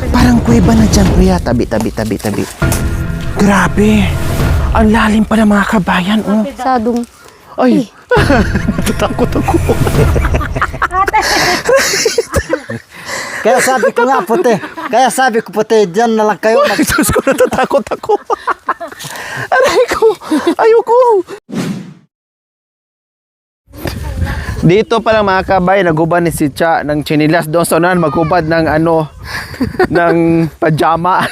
Parang kuweba na dyan, kuya. Tabi. Grabe. Ang lalim pala mga kabayan, oh. Sadong. Ay, natatakot ako. Kaya sabi ko puti, dyan na lang kayo. Diyos ko, natatakot ako. Aray ko, ayoko. Dito pala mga kabay, naghubad ni si Cha ng chinilas. Doon sa unahan, maghubad ng ng pajama.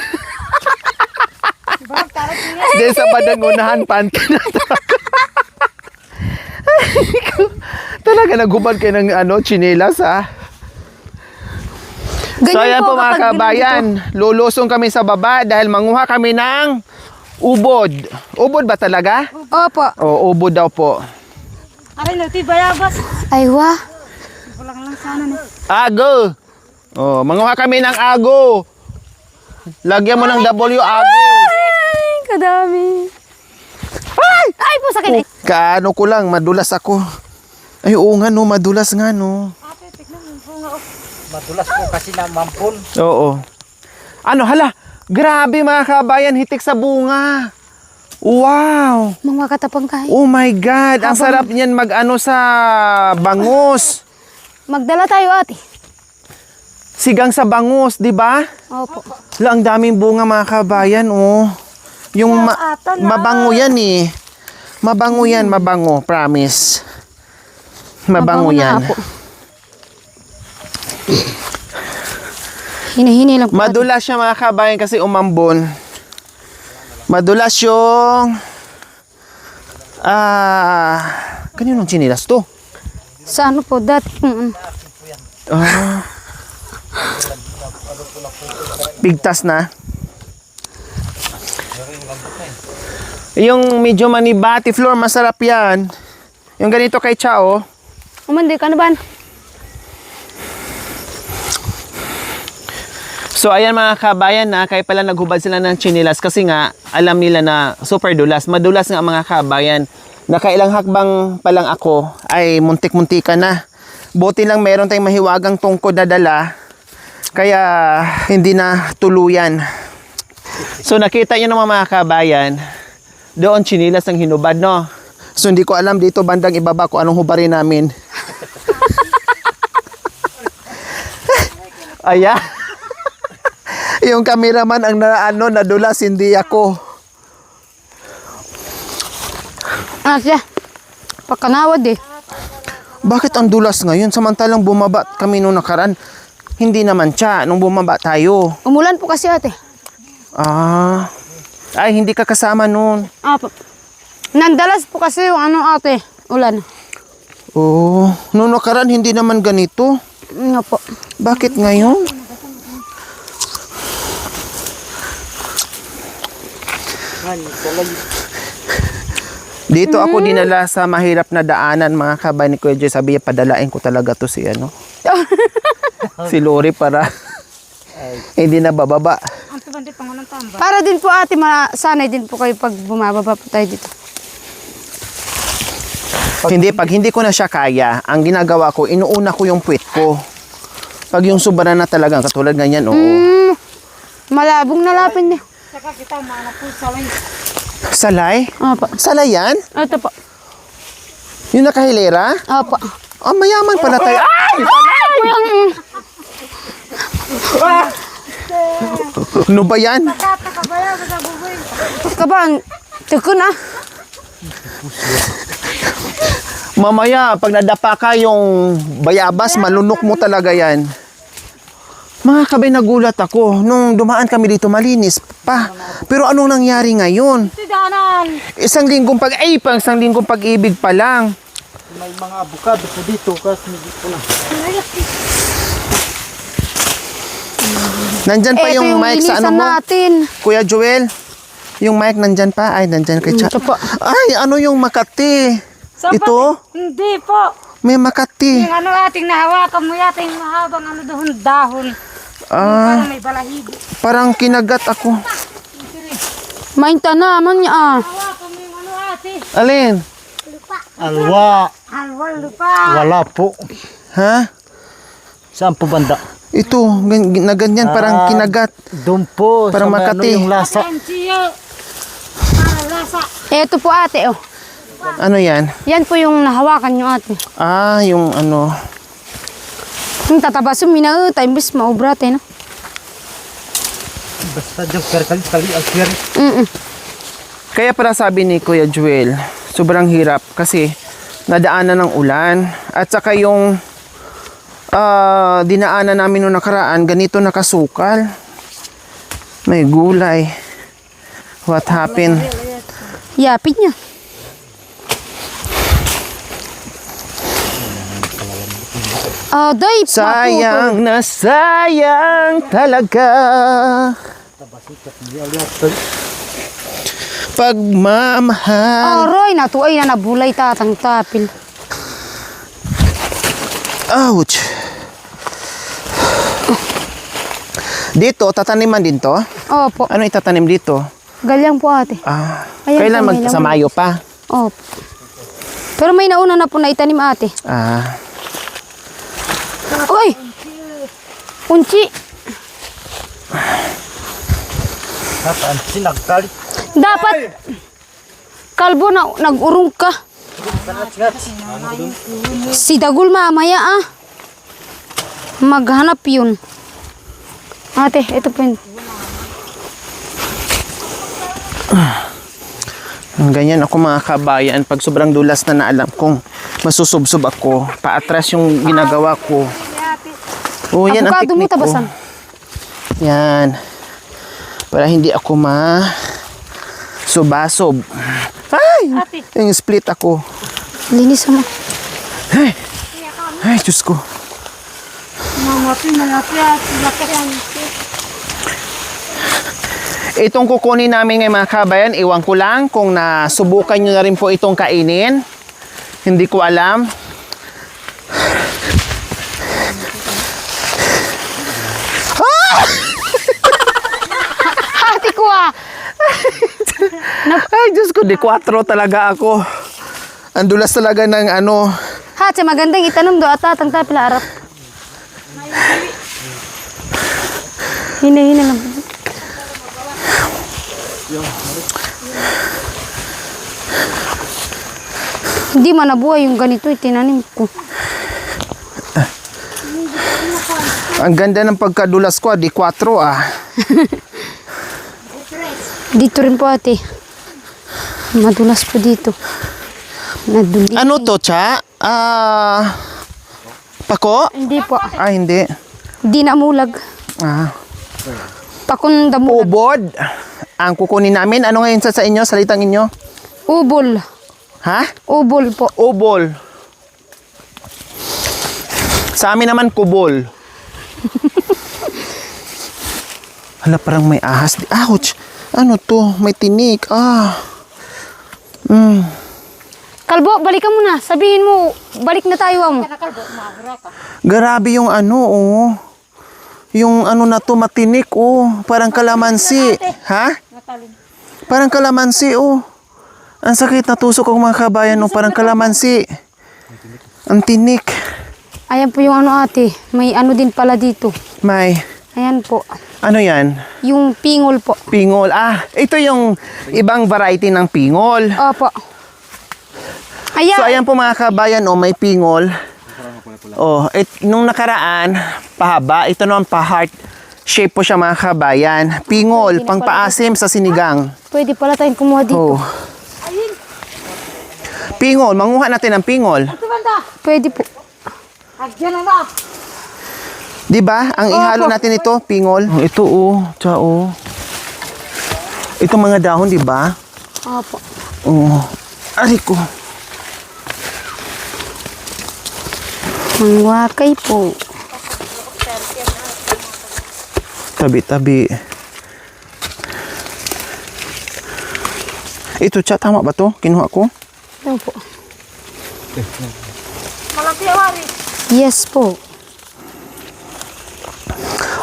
Doon sa badang unahan, panty na talaga naghubad kayo ng chinilas, ha? Ganyan So ayan po mga kapag kabayan, lulusong kami sa baba dahil manguha kami ng ubod. Ubod ba talaga? Opo. O, ubod daw po. Aray, luti bayabas. Aywa. Walang lang sana na. Ago! O, manguha kami ng ago. Lagyan mo ng W, ago. Ay, kadami. Ay, po sa akin. Kaano ko lang, madulas ako. Ay, oo nga no, madulas nga no. Ate, tignan mo bunga. Madulas ko kasi na mampun. Oo. Hala, grabe mga kabayan, hitik sa bunga. Wow! Mga katapang kain. Oh my God! Ang sarap niyan sa bangus. Magdala tayo, ate. Sigang sa bangus, di ba? Opo. Ang daming bunga mga kabayan, oh. Yung mabango yan eh. Mabango yan, mabango. Promise. Mabango yan. Hini-hini lang po. Madulas siya mga kabayan kasi umambon. Madulas yung... kaninong chinilas to? Sa ano po, dati. Bigtas na. Yung medyo manibati floor, masarap yan. Yung ganito kay Chao. Umandi ka na ba? So ayan mga kabayan na kaya pala naghubad sila ng chinilas kasi nga alam nila na super dulas. Madulas nga mga kabayan. Nakailang hakbang pa lang ako ay muntik-muntika na. Buti lang meron tayong mahiwagang tungkod na dala. Kaya hindi na tuluyan. So nakita nyo naman mga kabayan, doon chinilas ang hinubad, no? So hindi ko alam dito bandang ibaba kung anong hubarin namin. Ayan. Yung cameraman ang nadulas, hindi ako. Siya. Pakanawad eh. Bakit ang dulas ngayon? Samantalang bumaba kami nung nakaraan. Hindi naman siya nung bumaba tayo. Umulan po kasi, ate. Ay, hindi ka kasama nun. Opo. Nandalas po kasi yung ate. Ulan. Oh, nung nakaraan hindi naman ganito. Opo. Bakit ngayon? Dito ako dinala sa mahirap na daanan mga kabay ni Kuya Joy. Sabi niya, padalain ko talaga to si si Lori para hindi na bababa. Para din po ate, sanay din po kayo pag bumababa po tayo dito. Pag hindi ko na siya kaya, ang ginagawa ko, inuuna ko yung puwit ko. Pag yung sobra na talagang katulad ganyan, oo. Malabong nalapin niya. Saka kita maanap po salay. Salay? Opo. Salay yan? Ito po. Yung nakahilera? Opo. Oh, mayaman pala tayo. Ay! Ano ba yan? Kabang, tikon ah. Mamaya, pag nadapa ka yung bayabas, malunok mo talaga yan. Mga kabay, nagulat ako. Nung dumaan kami dito, malinis pa. Pero anong nangyari ngayon? Sidanan. Isang linggong pag-ibig pa lang. May mga abukado po dito kasi hindi ko na. Nandyan pa yung mic sa ano mo? Natin. Kuya Joel, yung mic nandyan pa? Ay, nandyan kay Cha. Ito po. Ay, ano yung Makati? Ito? Hindi po. May Makati. Yung ating nahawakan mo yata yung mahabang doon dahon. Parang may balahibo. Parang kinagat ako. Mainta naman niya. Hawakan mo yung ate. Alin? Alwa. Alwal lupa. Wala po. Ha? Saan po banda? Ito, na ganyan, parang kinagat. Doon po, Parang sa may Makati. yung lasa. Siya. Para lasa. Ito po ate, oh. Ano yan? Yan po yung nahawakan nyo ate. Ah, yung ano. Yung tatabasong minautay, imbis maubra ate, no? Basta dyan, kali ang kiri. Kaya para sabi ni Kuya Joel, sobrang hirap kasi nadaanan ng ulan. At saka yung dinaanan namin noong nakaraan, ganito nakasukal. May gulay. What happened? Yapit niya. Day, Sayang na sayang talaga. Pagmamahal. Roy, natuay na nabulay tatang tapil. Ouch. Dito, tataniman din to? Opo, Ano itatanim dito? galyang po ate. Ayan Kailan po, may sa laman. Mayo pa? Opo. Pero may nauna na po na itanim ate. Uy! Unchi! Saan sinagkali? Dapat kalbo na nag-urong ka. Si Dagul mamaya maghanap yun. Ate, ito po yun. Ganyan ako mga kabayan. Pag sobrang dulas na naalam kong masusubsob ako, paatras yung ginagawa ko. Oh, yan ang Avocado mo technique ko. tabasan. Yan. Para hindi ako subasob. Ay! Yung split ako. Linis mo. Ay! Ay, Diyos ko. Itong kukunin namin ngayon mga kabayan, iwan ko lang kung nasubukan nyo na rin po itong kainin. Hindi ko alam. Ate ko Ay, Diyos ko, di 4 talaga ako. Ang dulas talaga ng ano. Hatse, magandang itanong do at tatang tapil harap. Hina lang. Hindi man nabuhay yung ganito, itinanim ko. Ang ganda ng pagkadulas ko, di 4 Dito rin po ate. Madulas po dito. Naduli. Ano to, Cha? Pako? Hindi po. Hindi. Di namulag. Pakong damulag. Ubod. Ang kukunin namin. Ano ngayon sa inyo? Salitang inyo? Ubol. Ha? Ubol po. Ubol. Sa amin naman, kubol. Hala, parang may ahas. Ouch! Ano to? May tinik. Kalbo, balikan mo na. Sabihin mo, balik na tayo mo. Grabe yung ano, oh. Yung ano na to, matinik, oh. Parang kalamansi. Ha? Parang kalamansi, oh. Ang sakit na tusok ko mga kabayan, oh. Parang kalamansi. Ang tinik. Ayan po yung ano ate. May ano din pala dito. May, Ayan po. ano yan? Yung pingol po. Pingol. Ito yung ibang variety ng pingol. Opo. Ayan. So, ayan po mga kabayan, oh, may pingol. Oh, nung nakaraan, pahaba. Ito naman pa-heart shape po siya mga kabayan. Pingol, pang paasim sa sinigang. Pwede pala tayong kumuha dito. Oh. Pingol, manguha natin ng pingol. Pwede po. Di ba? Ang ihalo natin ito, pingol. Oh, ito, oh. Tsa, oh. Ito mga dahon, di ba? Opo. Oh. Ari ko. Mangwakay po. Tabi-tabi. Ito, Tsa, tama ba to? Kinuha ko? Ayan po. Yes po.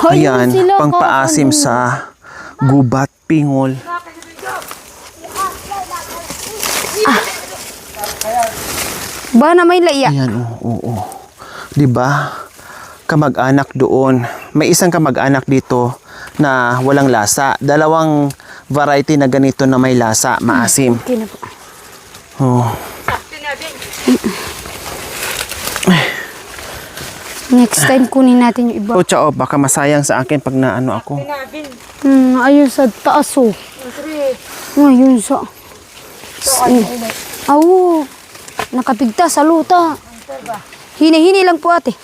Ayan, pang paasim sa gubat, pingol. Ba na may laiya. Ayan, oo. Di ba? kamag-anak doon. May isang kamag-anak dito na walang lasa. Dalawang variety na ganito na may lasa, maasim. Okay na po. Oh. Next time kunin natin yung iba. O tsao, baka masayang sa akin pag naano ako. Ayun sa taas oh. Ayun sa... Awo. Nakapigta sa luta. Hini-hini lang po ate.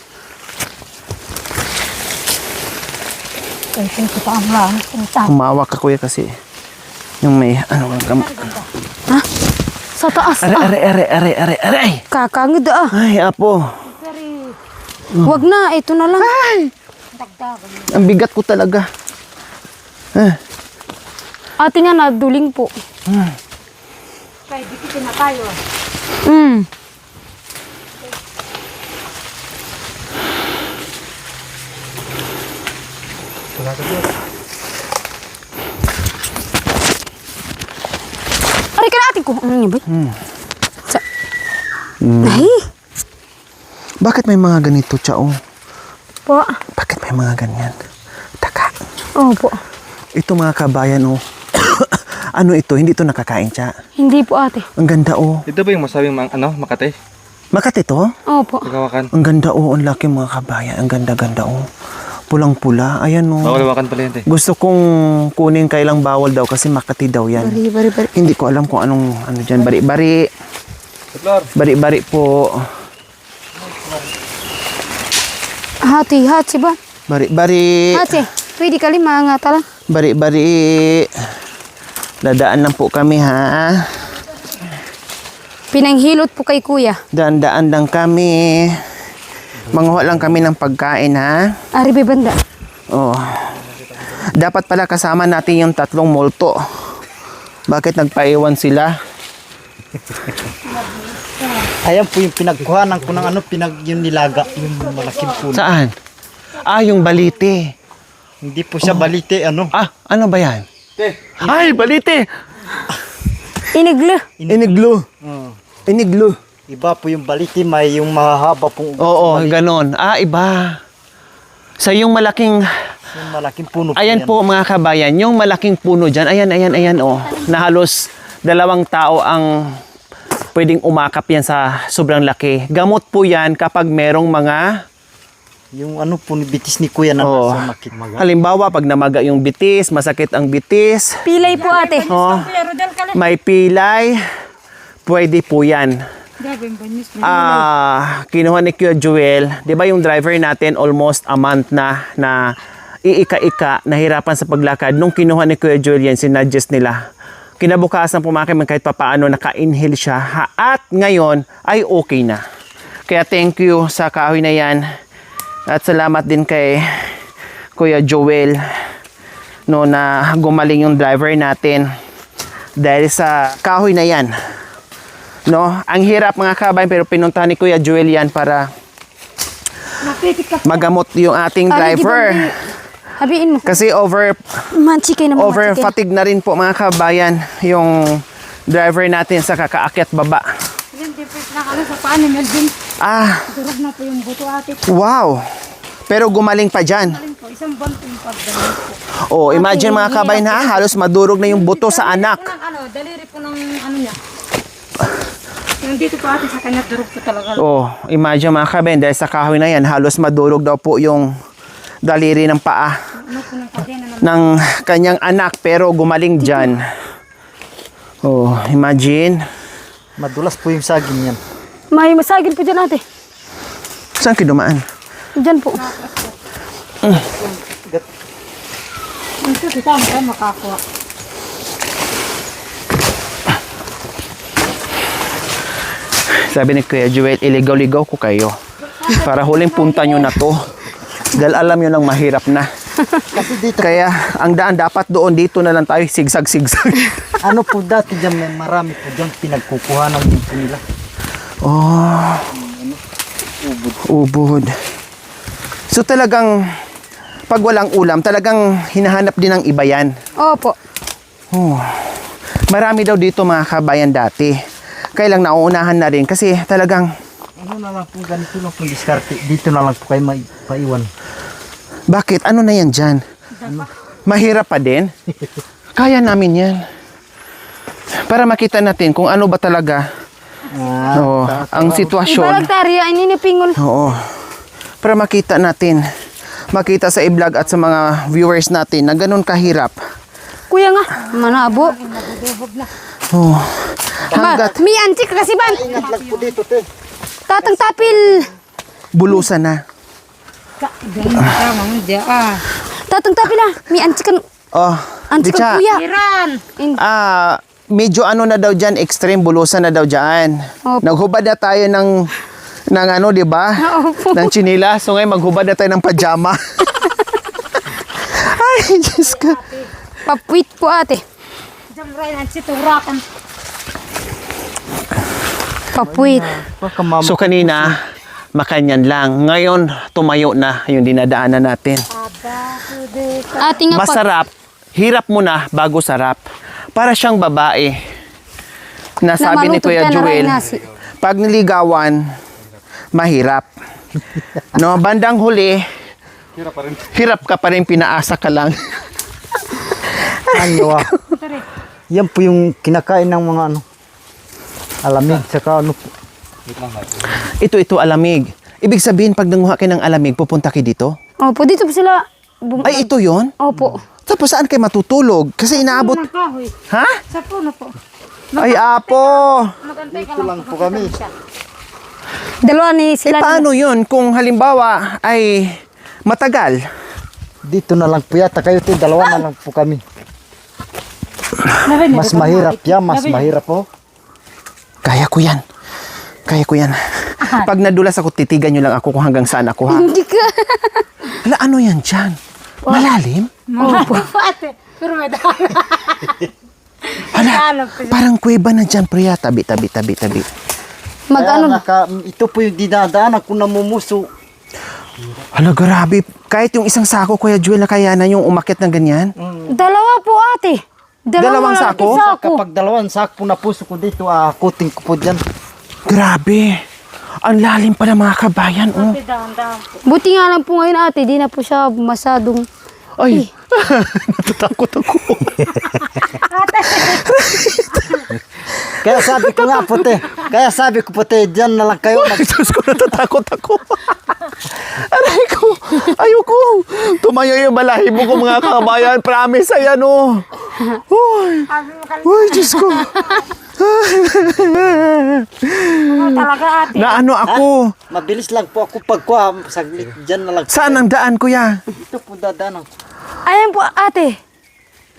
Humawak ka kuya kasi yung may ano kang Ha? Sa taas Aray. Kakangid ah. Ay, apo. Wag na, ito na lang. Ang bigat ko talaga. Ate nga naduling po. Kaya dikitin na tayo. Mm. Aray ka natin ko. Ano ba? Ay, Bakit may mga ganito, tsao? po. Bakit may mga ganyan? Taka. Opo. Ito mga kabayan, oh. Ano ito? Hindi ito nakakain, tsa. Hindi po ate. Ang ganda, oh. Ito ba yung masabing Makate? Makati to? Opo. Pagawakan. Ang ganda, oh. Ang laki mga kabayan. Ang ganda-ganda, oh. Pulang-pula. Ayan, oh. Bawal-wakan pala yun, te. Gusto kong kunin kailang bawal daw kasi Makati daw yan. Bari. Hindi ko alam kung anong ano dyan. Bari-bari. Bari-bari po. Hati ba? Bari-bari. Ate, pwede ka lima nga tala. Bari-bari. Dadaan lang po kami, ha? Pinanghilot po kay kuya. Daan-daan lang kami. Manguha lang kami ng pagkain, ha? Ari banda. Oh. Dapat pala kasama natin yung 3 multo. Bakit nagpaiwan sila? Ayan po yung pinagkuhanan ko ng yung nilaga, yung malaking puno. Saan? Yung balite. Hindi po siya balite, ano? Ano ba yan? Ay, balite! Iniglo. Iniglo. Iniglo. Iba po yung balite, may yung mahahaba pong Oo, ganon. Iba. Sa yung malaking... yung malaking puno. Ayan yan. po mga kabayan, yung malaking puno dyan. Ayan, oh. Na halos 2 tao ang pwedeng umakap yan sa sobrang laki. Gamot po yan kapag merong mga... Yung ano po, bitis ni kuya na Oo. nasa makimaga. Halimbawa, pag namaga yung bitis, masakit ang bitis, Pilay po ate. oh, Kuya Rodel ka lang. may pilay, pwede po yan. Grabe yung banyos. Kinuha ni Kuya Joel, di ba yung driver natin almost a month na iika-ika, nahirapan sa paglakad. Nung kinuha ni Kuya Joel yan, sinuggest nila. Kinabukasan pumakim kahit papaano, naka-inhale siya. At ngayon ay okay na. Kaya thank you sa kahoy na yan. At salamat din kay Kuya Joel no, na gumaling yung driver natin dahil sa kahoy na yan. No, ang hirap mga kabayan pero pinuntahan ni Kuya Joel yan para magamot yung ating driver. Habiin mo. Kasi Manchi kayo naman. over fatigue na rin po mga kabayan yung driver natin sa kakaakyat baba. Yan, different na ano sa paan ni Melvin. Durog na po yung buto ate. Wow! Pero gumaling pa dyan. Po, isang buwan po yung pagdating po. Imagine mga kabayan halos madurog na yung buto sa anak. Daliri po ng ano niya. Yung dito po ate sa kanya, durog po talaga. Imagine mga kabayan dahil sa kahoy na yan, halos madurog daw po yung daliri ng paa Ano po ng kadena na ng kanyang anak pero gumaling dyan. Imagine. Madulas po yung saging yan. May masagin po dyan ate. Saan kidumaan? Dyan po. ito, kita mo tayo makakuha. Sabi ni Kuya Joel, iligaw-ligaw ko kayo. Para huling punta nyo na to. Dahil alam nyo lang mahirap na. Kasi dito, Kaya ang daan dapat doon, dito na lang tayo sigsag-sigsag. ano po dati dyan, may marami po dyan pinagkukuhanan din po nila. Ubod. So talagang, pag walang ulam, talagang hinahanap din ng iba yan. Opo. Marami daw dito mga kabayan dati. Kaya lang nauunahan na rin kasi talagang Ano na lang po, ganito lang po diskarte. Dito na lang po kayo may makaiwan. Bakit? Ano na yan dyan? Mahirap pa din? Kaya namin yan. Para makita natin kung ano ba talaga oo, ang sitwasyon. Ibalagtarya, ini pingon. Oo. Para makita natin. Makita sa i-vlog at sa mga viewers natin na ganun kahirap. Kuya nga, manabo. Oh. Hanggat Mi antik kasi ban. Ingat lang po dito, te. Tatang tapil. bulusan na. Tatang tapil na. Mi antik kan. Oh, Antik Dicha, kan kuya. Iran. medyo ano na daw dyan, extreme bulusan na daw dyan. Opo. Naghubad na tayo ng ano, di ba? Opo. Ng chinila. So ngayon maghubad na tayo ng pajama. Ay, Diyos ka. Papuit po ate. Jamray ang siturakan. Papuit. So kanina, makanyan lang. Ngayon, tumayo na yung dinadaanan natin. Ate nga pa. Masarap. Hirap muna bago sarap. Para siyang babae. Na sabi ni malutog Kuya ka na Joel, rin nasi. pag niligawan, mahirap. No, bandang huli, hirap ka pa rin, pinaasa ka lang. Ano yan po yung kinakain ng mga ano. Alamig, saka ano po. Ito alamig. Ibig sabihin, pag nanguha kayo ng alamig, pupunta kayo dito? Opo, dito po sila. Ay, ito yon. Opo. Tapos saan kayo matutulog? Kasi inaabot. Ng kahoy. Ha? Sa puno po. Ay, apo. Magantay ka Dito lang po kami. Dalawa ni sila. Paano yun kung halimbawa ay matagal? Dito na lang po yata kayo, te. Dalawa na lang po kami. Mas mahirap yan, mas mahirap po. Kaya ko yan. Kaya ko yan. Pag nadulas ako, titigan nyo lang ako kung hanggang saan ako, ha? Hindi ka. Ala, ano yan dyan? Malalim? Opo. Ate, pero may dahil. Ala, parang kuweba na dyan, priya. Tabi. Mag-ano. Ito po yung dinadaanan ko namumuso. Ala, grabe. Kahit yung isang sako, Kuya Joel, na kaya na yung umakit ng ganyan. Dalawa po ate. Dalawang malaki sako? Kapag dalawang sakpo na puso ko dito, akutin ko po dyan. Grabe. Ang lalim pa ng mga kabayan, oh. Dahan-dahan po. Buti nga lang po ngayon ate, di na po siya masadong. Ay, natatakot ako. Kaya sabi ko nga po, te, dyan na lang kayo. Diyos ko, natatakot ako. Aray ko, ayoko. Tumayo yung balahibo ko, mga kabayan. Promise, ayan, oh. Uy, Diyos ko. Talaga ate. Na ano ako? Mabilis lang po ako pagkuha. Saglit, dyan na lang. Saan ang daan, kuya? Ito po dadaanan. Ayan po ate.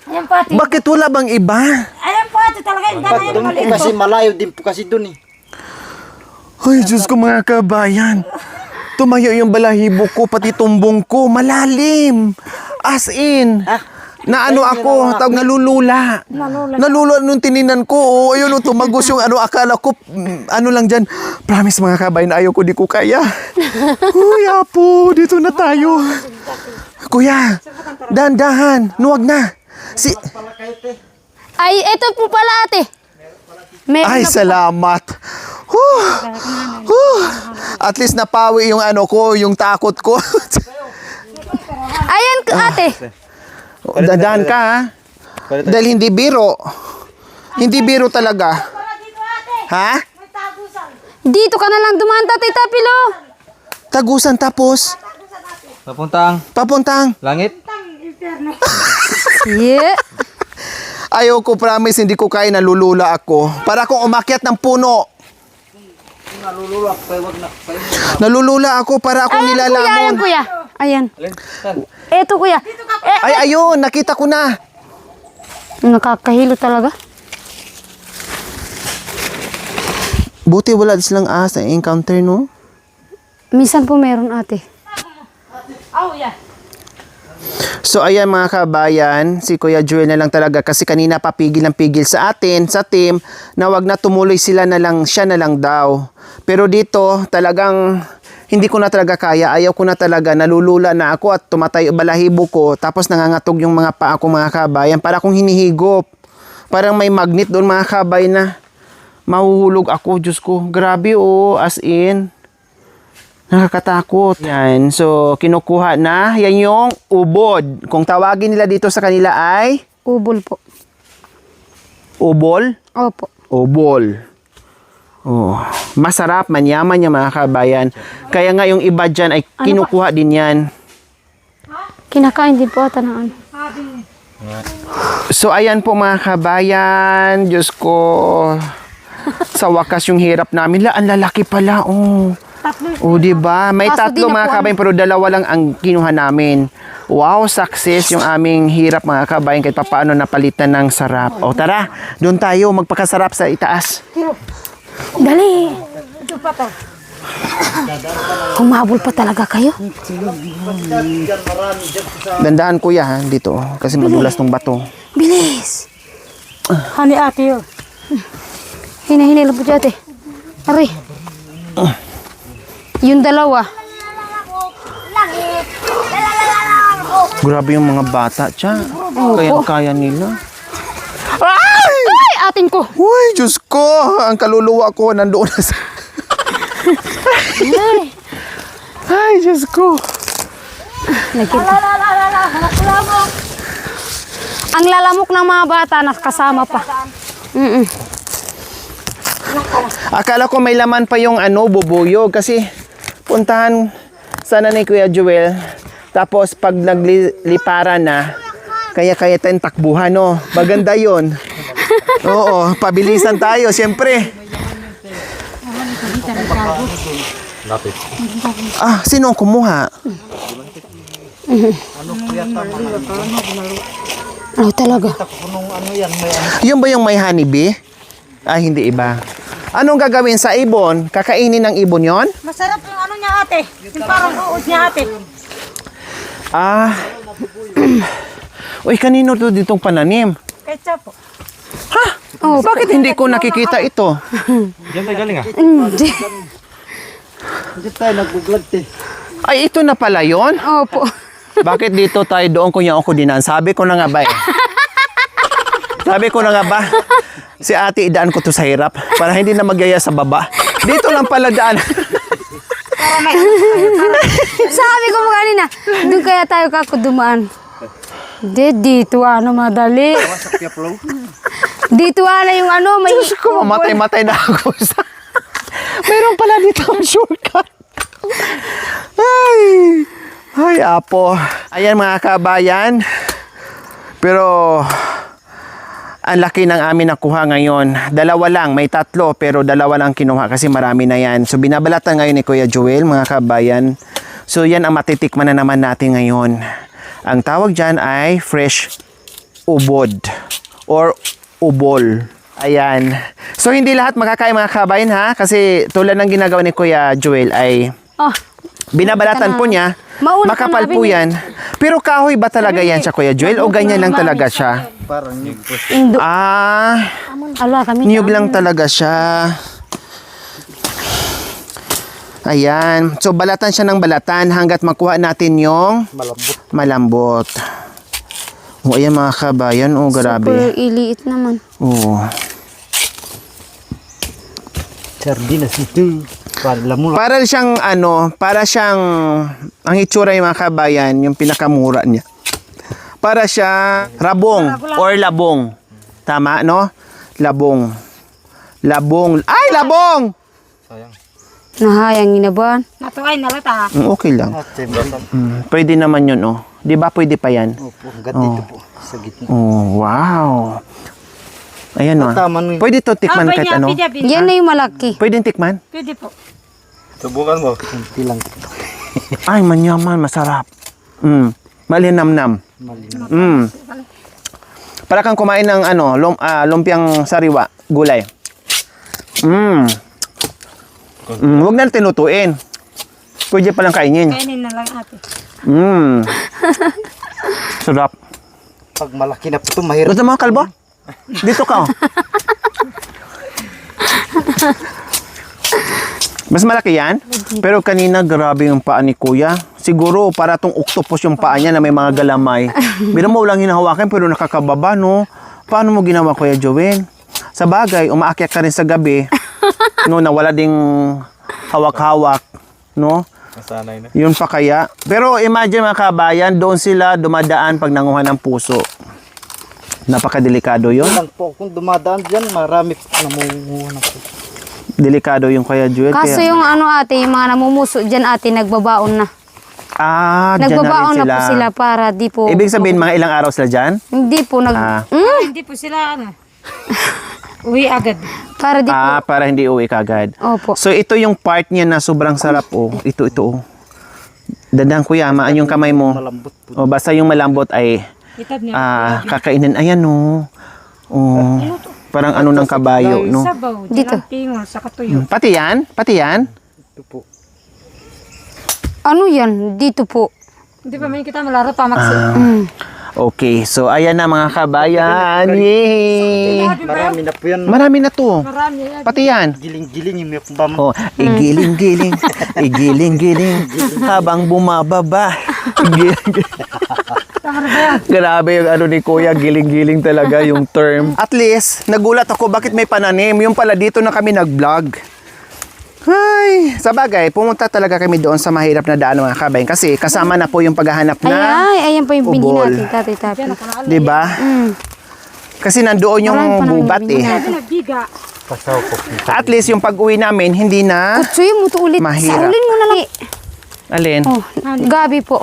Ayan po ate. Bakit wala bang iba? Ayan po ate talaga. Yung Pag dahil doon po kasi malayo din po kasi doon eh. Ay, Diyos ko, mga kabayan. Tumayo yung balahibo ko, pati tumbong ko. Malalim. As in. Na ano ako, tawag nalulula. Nalulula nung tininan ko. Oh, ayun, oh, tumagos yung ano, akala ko, ano lang dyan. Promise, mga kabayan, ayaw ko, di ko kaya. Uy, apo, dito na tayo. Kuya, dahan-dahan, nuwag na. Ay, ito po pala ate. Meron Ay, na po. salamat. At least napawi yung ano ko, yung takot ko. Ayan ate. Dadaan ka, ha? Dahil hindi biro. Hindi biro talaga. Ha? Dito ka na lang dumaan tatay Tapilo. Tagusan tapos papuntang. Langit. Yeah. Ayaw ko, promise, hindi ko kaya, nalulula ako. Para akong umakyat ng puno. Nalulula ako para akong Ayan nilalamon. kuya. Ayan. Eto kuya. Ay, ayun, nakita ko na. Nakakahilo talaga. Buti wala silang ahas na encounter, no? Minsan po meron ate. So ayan, mga kabayan, si Kuya Joel na lang talaga kasi kanina papigil ng pigil sa atin, sa team, na wag na tumuloy sila na lang, siya na lang daw. Pero dito talagang hindi ko na talaga kaya, ayaw ko na talaga, nalulula na ako at tumatay balahibo ko, tapos nangangatog yung mga paa ko, mga kabayan, para akong hinihigop. Parang may magnet doon, mga kabayan, na mahuhulog ako, Diyos ko. Grabe, oh, as in. Nakakatakot. Yan. So, kinukuha na. Yan yung ubod. Kung tawagin nila dito sa kanila ay Ubol po. ubol. Opo. Ubol. Oh, masarap, manyaman niya mga kabayan. Kaya nga yung iba dyan ay kinukuha din yan. Kinakain din po ata ng ano. So, ayan po mga kabayan. Diyos ko. Sa wakas yung hirap namin. Ang lalaki pala. Oh. Oh, di ba? May Kaso di tatlo na mga po kabayan pero dalawa lang ang kinuha namin. Wow, success yung aming hirap mga kabayan kahit paano napalitan ng sarap. O tara, doon tayo magpakasarap sa itaas. Dali. Humabol pa talaga kayo. Dandahan kuya ha, dito kasi madulas tong bato. Bilis. Hani ate yun. Hinahinay lang po dyan, ate. Ari. Yung dalawa. Grabe yung mga bata, tiya. Kaya nila. Ay, atin ko. Uy, Diyos ko! Ang kaluluwa ko nandoon na sa... Ay, Diyos ko! Ang lalamok ng mga bata nakasama pa. Akala ko may laman pa yung bubuyog kasi puntahan sana ni Kuya Joel. Tapos pag nagliparan na, kaya tayong takbuhan, no? Maganda yun. Oo, pabilisan tayo, siyempre. Sino ang kumuha? Ano talaga? Yun ba yung may honeybee? Hindi iba. Anong gagawin sa ibon? Kakainin ng ibon yon? Masarap yung ano niya ate. Yung parang uod niya ate. Uy, kanino to ditong pananim? Ketchup po. Bakit hindi ko nakikita ito? Diyan tayo galing Hindi. Hindi tayo nagbublog te. Ay, ito na pala yon? Opo. Bakit dito tayo doon kunya ako dinan? Sabi ko na nga ba eh. Sabi ko na nga ba, si ate idaan ko to sa hirap para hindi na magyaya sa baba. Dito lang pala daan. Sabi ko mo kanina, doon kaya tayo kakudumaan. Hindi, dito madali. Dito yung may... Diyos ko, mamatay-matay na ako sa... Meron pala dito ang shortcut. Ay, apo. Ayan mga kabayan. Pero... ang laki ng amin nakuha ngayon. Dalawa lang, may tatlo pero dalawa lang kinuha kasi marami na yan. So binabalatan ngayon ni Kuya Joel, mga kabayan. So yan ang matitikman na naman natin ngayon. Ang tawag dyan ay fresh ubod or ubol. Ayan. So hindi lahat makakain mga kabayan ha kasi tulad ng ginagawa ni Kuya Joel ay binabalatan po niya. Mauna Makapal ka po yan. Pero kahoy ba talaga yan siya Kuya Joel o ganyan lang talaga siya? Parang nyug po. Indo. Ah, Kami. niyog lang talaga siya. Ayan. So, balatan siya ng balatan hanggat makuha natin yung malambot. O, ayan mga kabayan. O, grabe. Super iliit naman. O. Sardinas ito. Para siyang, para siyang, ang itsura yung mga kabayan, yung pinakamura niya. Para siya rabong or labong. Tama, no? Labong. Labong. Ay, labong! Nahayang inaban. Natuay na lata. Okay lang. Pwede naman yun, oh. Di ba pwede pa yan? Opo, hanggang dito po. Sa gitna. Oh, wow. Ayan, oh. Taman. Pwede to tikman kahit ano. Yan na yung malaki. Pwede tikman? Pwede po. Subukan mo. Kunti lang. Ay, manyaman, masarap. Malinamnam. Para kang kumain ng lumpiang sariwa, gulay. Huwag na tinutuin. Pwede palang kainin. Kainin na lang ate. Sarap. Pag malaki na po ito, mahirap. Gusto mo, kalbo? Dito ka, oh. Mas malaki yan. Pero kanina, grabe yung paa ni Kuya. Siguro, para tong octopus yung paa niya na may mga galamay. Biro mo walang hinahawakan pero nakakababa, no? Paano mo ginawa, Kuya Joel? Sa bagay, umaakyat ka rin sa gabi. No, na wala ding hawak-hawak. No? Nasanay na. Yun pa kaya. Pero imagine mga kabayan, doon sila dumadaan pag nanguha ng puso. Napakadelikado yun. Lang po, kung dumadaan dyan, marami namunguha na po. Delikado yung kaya Jewel. Kaso Kaya, yung ano ate, yung mga namumuso dyan ate, nagbabaon na. dyan na rin Nagbabaon sila. na po sila para di po. Ibig sabihin, mga ilang araw sila dyan? Hindi po Hindi po sila uwi agad. para di po. Para hindi uwi kagad. Opo. So, ito yung part niya na sobrang sarap, oh. Ito, oh. Dadang kuya, maan yung kamay mo. Malambot po. O, basta yung malambot ay Kitad niya. kakainin. Ayan, oh. Oh. Parang ano ng kabayo, no? Sabaw. Dito. Dito. Pingon sa katuyo. Pati yan? Pati yan? Ito po. Ano yan? Dito po. Hindi pa may kita malaro tamak Okay, so ayan na mga kabayan. Yay! Marami na po yan. Marami na to. Marami yan. Pati yan. Giling-giling yung may pambam. Oh, igiling-giling. Igiling-giling. Habang bumababa. Grabe yung ano ni Kuya, giling-giling talaga yung term. At least, nagulat ako bakit may pananim. Yung pala dito na kami nag-vlog. Ay, sa bagay, pumunta talaga kami doon sa mahirap na daan mga kabayan kasi kasama na po yung paghahanap na, Ayan po yung binhi ubol. natin, tatay tapi. 'di ba? Kasi nandoon yung Marami pa naman gubat binhi eh. natin. Nagbiga. Pasaw po. At least yung pag-uwi namin hindi na So yung muto ulit. Mahirap. Saulin mo na lang. alin. Oh, gabi po.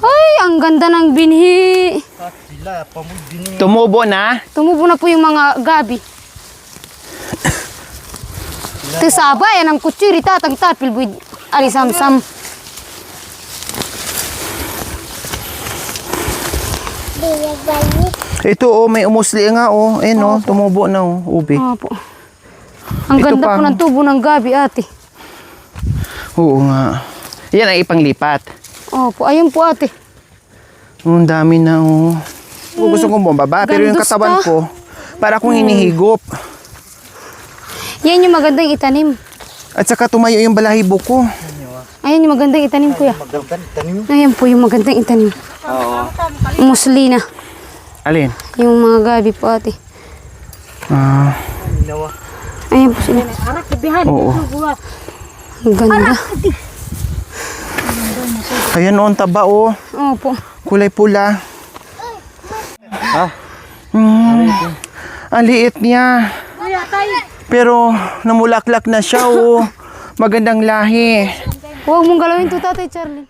Ay, ang ganda ng binhi. Sila, pamudin Tumubo na. Tumubo na po yung mga gabi. Tisaba yan ang kutsiri tatang tapil buid alisam-sam. Ito oh, may umusli nga oh. Ayun oh, tumubo na oh, ubi. Opo. Ang Ito ganda pa. po ng tubo ng gabi ate. Oo nga. Yan ay ipanglipat. Opo, ayun po ate. Oh, ang dami na oh. Gusto kong bumaba pero yung Gandos katawan ka. ko para akong hinihigop. Yan yung magandang itanim. At saka tumayo yung balahibo ko. Ayan yung magandang itanim kuya. magandang tanim. Ayan po yung magandang itanim. Muslina. Alin? Yung mga gabi po ate. Ah, Ayan po sila. Arak kibihan. oo. Ang ganda. Ayan oh, ang taba oh. Opo. Kulay pula. Ang liit niya. Pero namulaklak na siya oh. Magandang lahi. Huwag mong galawin to tatay Charlie.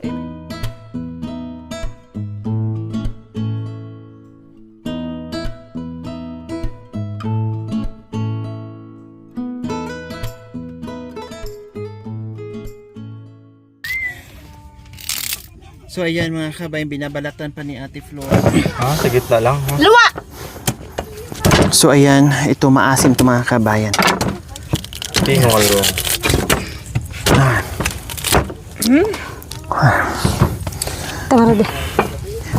So ayan mga kabayan, binabalatan pa ni Ate Flor. Sa gitna lang. Luwa! So ayan, ito maasim to mga kabayan. Pingon ko. Tara de.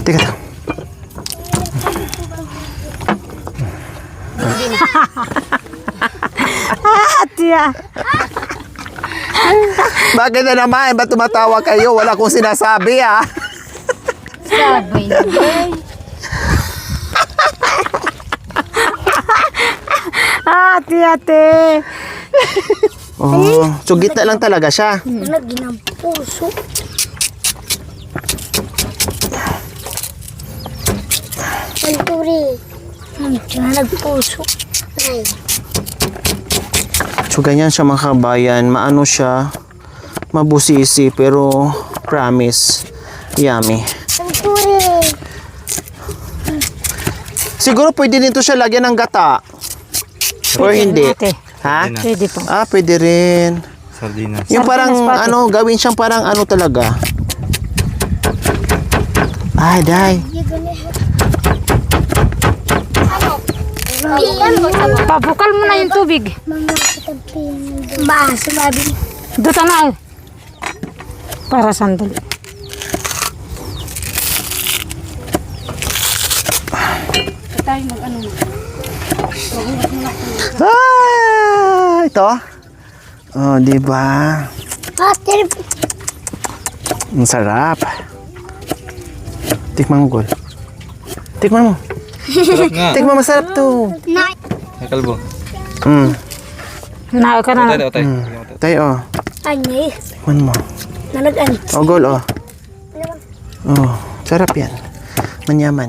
Teka lang. Atiya. Bakit na naman? Ba't tumatawa kayo? Wala akong sinasabi ah. Sabay na. Ate. Oh, so gitna lang talaga siya. Lagi ng puso. Panturi. Nagpuso. So ganyan siya mga kabayan. Maano siya, mabusisi pero promise, yummy. Panturi. Siguro pwede nito siya lagyan ng gata. Or hindi. Ha? Pwede po. Pwede rin. Sardinas. Yung parang Sardinas pati. gawin siyang parang ano talaga. Ay, day. Pabukal mo na yung tubig. Sumabi. Duta na. Para sandali. Tayo mag-ano. Ito. Oh, di ba? Ang sarap. Tikman mo, Gol. Tikman mo. Sarap nga. Tikman mo, masarap to. Ay, kalbo. Naka ka na. Tayo, tayo. Tayo, oh. Tikman mo. Ogol, oh. Oh, sarap yan. Manyaman.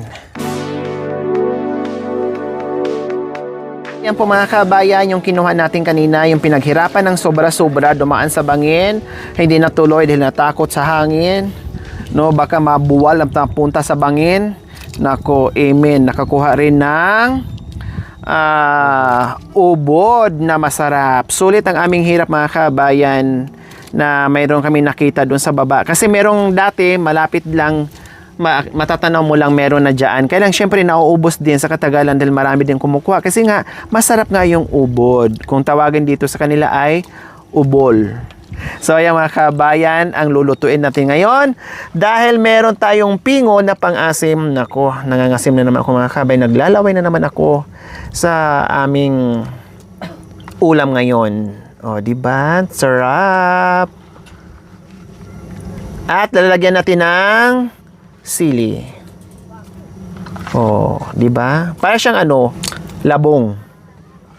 Yan po mga kabayan, yung kinuha natin kanina, yung pinaghirapan ng sobra-sobra, dumaan sa bangin, hindi natuloy dahil natakot sa hangin. No, baka mabuwal ang punta sa bangin. Nako, amen. Nakakuha rin ng ubod na masarap. Sulit ang aming hirap mga kabayan na mayroon kami nakita doon sa baba. Kasi merong dati, malapit lang, matatanaw mo lang meron na dyan. Kaya lang syempre nauubos din sa katagalan dahil marami din kumukuha. Kasi nga, masarap nga yung ubod. Kung tawagin dito sa kanila ay ubol. So ayan mga kabayan, ang lulutuin natin ngayon. Dahil meron tayong pingo na pang-asim. Nako, nangangasim na naman ako mga kabayan. Naglalaway na naman ako sa aming ulam ngayon. O, diba? Sarap! At lalagyan natin ng sili. Oh, 'di ba? Para siyang labong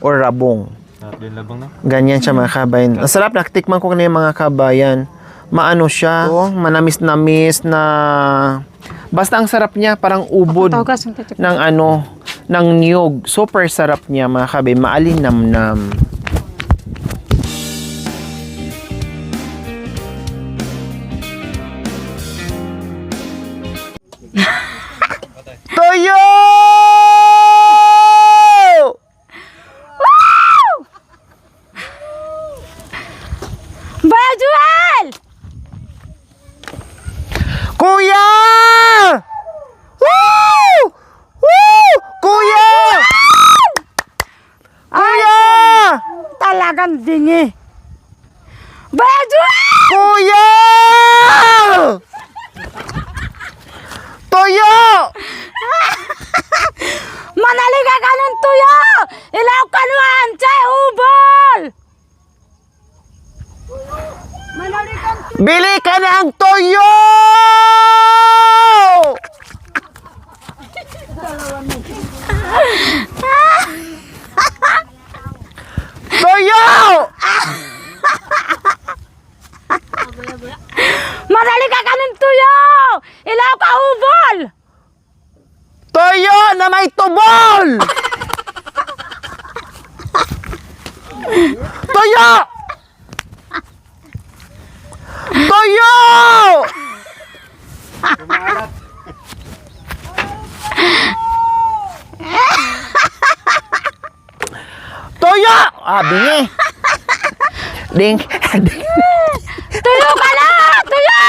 or rabong. Sarap din labang na. Ganyan siya mga kabayan. Ang sarap, natikman ko kanina mga kabayan. Maano siya, manamis-namis na basta ang sarap niya, parang ubod Tawgas ang ketchup. ng ng niyog. Super sarap niya mga kabayan, maalinamnam. Toyo! Bajual! Kuya! Woo! Woo! Kuya! Kuya! Talagang dingi. Bajual! Kuya! Toyo! Manaliga ka ng tuyo! Ilaw ka nuan sa ubol! Bili ka ng toyo! Toyo! Manaliga ka ng tuyo! Ilaw ka ubol! Toyo na may tubol! Toyo! Toyo! Toyo! Ah, bingi. Ding. Tuyo ka na! Tuyo!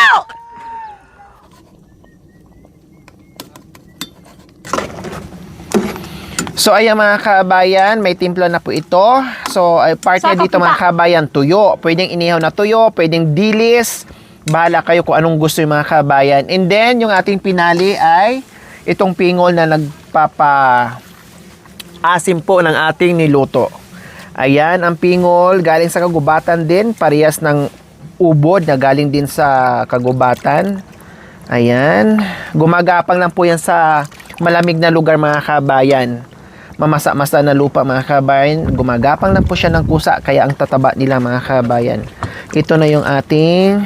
So ayan mga kabayan, may timpla na po ito. So ay part niya dito mga kabayan, tuyo. Pwedeng inihaw na tuyo, pwedeng dilis. Bahala kayo kung anong gusto yung mga kabayan. And then yung ating pinali ay itong pingol na nagpapa-asim po ng ating niluto. Ayan, ang pingol galing sa kagubatan din, parehas ng ubod na galing din sa kagubatan. Ayan, gumagapang lang po yan sa malamig na lugar mga kabayan. Mamasa-masa na lupa mga kabayan, gumagapang lang po siya ng kusa, kaya ang tataba nila mga kabayan. Ito na yung ating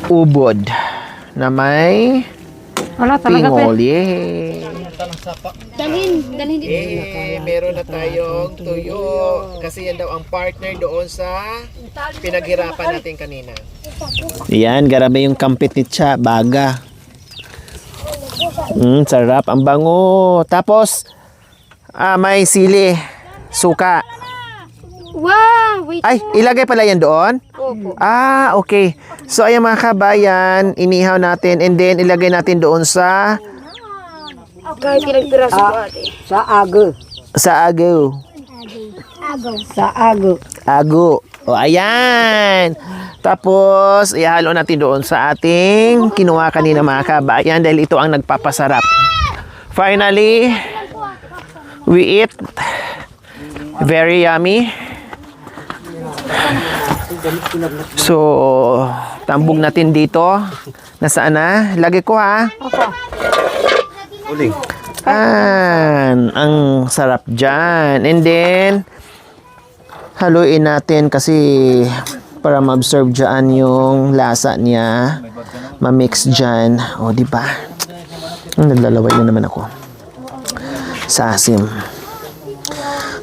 ubod na may Wala talaga pingol. Yay! Dalhin dito. Meron na tayong tuyo. Kasi yan daw ang partner doon sa pinaghirapan natin kanina. Yan, garabe yung kampit ni Cha, baga. Sarap, ang bango. Tapos, may sili, suka. Wow, wait. Ay, ilagay pala yan doon? Opo. Ah, okay. So, ayan mga kabayan, inihaw natin and then ilagay natin doon sa Kahit ilang piraso po ate. Sa ago. sa agaw. Sa ago. Ago. O, ayan. Tapos, ihalo natin doon sa ating kinuha kanina mga kabayan dahil ito ang nagpapasarap. Finally, we eat. Very yummy. So, tambog natin dito. Nasaan na? Lagi ko ha. Uling. Ang sarap dyan. And then, haluin natin kasi para ma-absorb dyan yung lasa niya. Ma-mix dyan. O, di ba? Naglalaway na naman ako. Sa asim.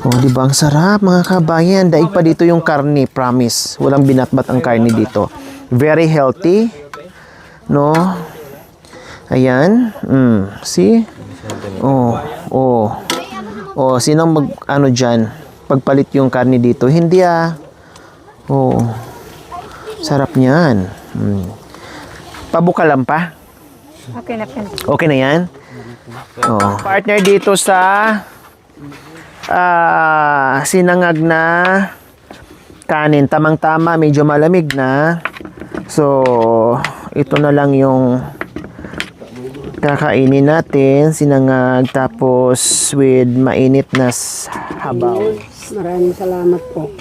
O, di ba? Ang sarap, mga kabayan. Daig pa dito yung karne, promise. Walang binatbat ang karne dito. Very healthy. No? Ayan. See? Oh, oh. Oh, sinong ano dyan? Pagpalit yung karne dito? Hindi Oh. Sarap niyan. Pabuka lang pa. Okay na, Pen. Okay na yan? Oh. Partner dito sa sinangag na kanin. Tamang-tama, medyo malamig na. So, ito na lang yung kakainin natin. Sinangag tapos with mainit na habaw. Maraming salamat po.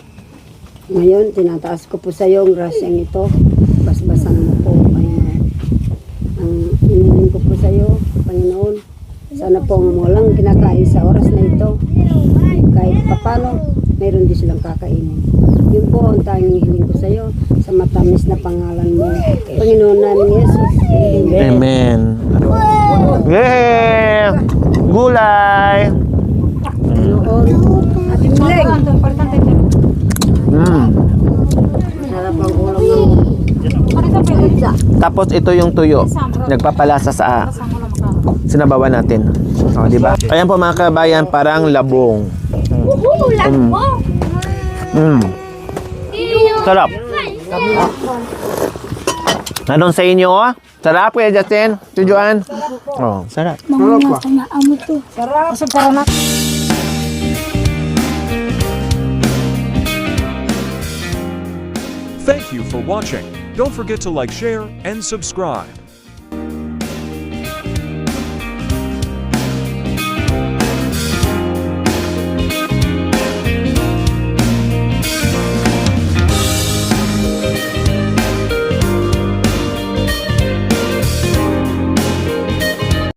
Ngayon, tinataas ko po sa iyo ang grasyang ito. Basbasan mo po, Panginoon. Ang iniling ko po sa iyo, Panginoon. Sana po walang kinakain sa oras na ito. Kahit papano, mayroon din silang kakainin. Yun po ang tanging hiling ko sa iyo sa matamis na pangalan mo. Panginoon namin Yesus. Amen. Yeah! Gulay! Panginoon, ating miling. Sarap ang ulam ng pizza. Tapos ito yung tuyo. Nagpapalasa sa sinabawan natin. O, di ba? Ayan po mga kabayan, parang labong. Sarap. Anong sa inyo? Sarap kuya Justin? Si Joanne? Oh, sarap. Thank you for watching. Don't forget to like, share, and subscribe.